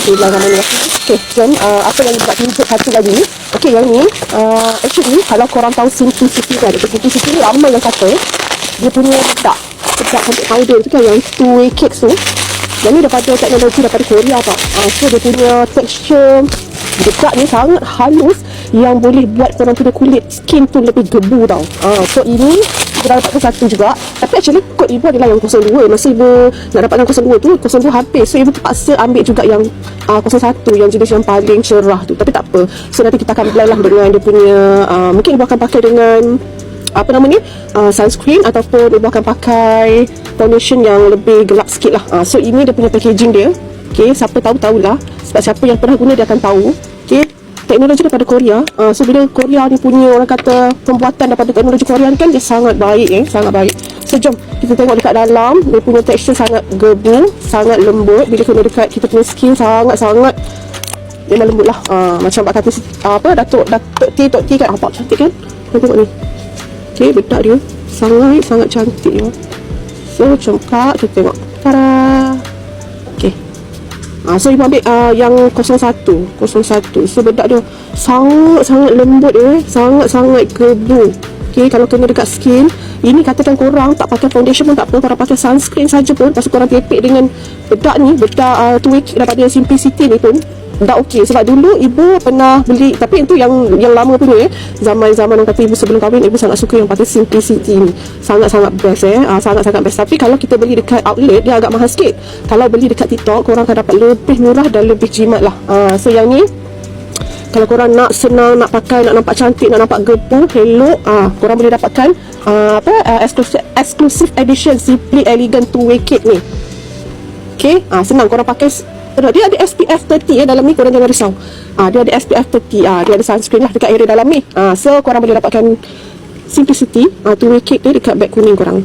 Okay, dah ramai ni. Okay, jom apa yang buat tunjuk satu lagi. Okay, yang ni actually kalau korang tahu Simplicity kan, Simplicity ni ramai yang kata dia punya bedak cantik powder tu kan, yang two-way cakes tu. Yang ni daripada teknologi daripada Korea tau. So dia punya texture bedak ni sangat halus yang boleh buat korang punya kulit skin tu lebih gebu tau. So ini kita dah dapatkan satu juga. Tapi actually kod ibu adalah yang 02. Masa ibu nak dapatkan 02 tu, 02 habis. So ibu terpaksa ambil juga yang 01, yang jenis yang paling cerah tu. Tapi tak apa. So nanti kita akan blend lah dengan dia punya mungkin ibu akan pakai dengan apa nama ni, sunscreen, ataupun ibu akan pakai foundation yang lebih gelap sikit lah. So ini dia punya packaging dia. Okay, siapa tahu-tahulah. Sebab siapa yang pernah guna dia akan tahu. Okay, teknologi daripada Korea. So bila Korea ni punya, orang kata pembuatan daripada teknologi Korea ni kan, dia sangat baik sangat baik. So jom kita tengok dekat dalam. Dia punya tekstur sangat gebu, sangat lembut. Bila kena dekat kita punya skin, sangat-sangat memang lembut lah. Macam Mbak kata apa, Datuk T kan, nampak cantik kan. Kita tengok ni. Okay, bedak dia sangat cantik ya. So jom kak, kita tengok. Tada. Okay. So ibu ambil yang 01. So bedak dia sangat lembut sangat gebu. Okay, kalau kena dekat skin, ini katakan korang tak pakai foundation pun tak apa, korang pakai sunscreen saja pun, lepas tu korang tepek dengan bedak ni, bedak two-way daripada Simplicity ni pun dah okey. Sebab dulu ibu pernah beli, tapi itu yang lama punya zaman-zaman orang kata ibu sebelum kahwin, ibu sangat suka yang pakai Simplicity ni. Sangat-sangat best sangat-sangat best. Tapi kalau kita beli dekat outlet, dia agak mahal sikit. Kalau beli dekat TikTok, korang akan dapat lebih murah dan lebih jimat lah. So yang ni, kalau korang nak senang, nak pakai, nak nampak cantik, nak nampak gebu, elok, korang boleh dapatkan exclusive edition Simply Elegant two-way cake ni. Okay, senang korang pakai. Dia ada SPF 30 dalam ni, korang jangan risau. Dia ada SPF 30, dia ada sunscreen lah dekat area dalam ni. So korang boleh dapatkan Simplicity two-way cake dia dekat beg kuning korang.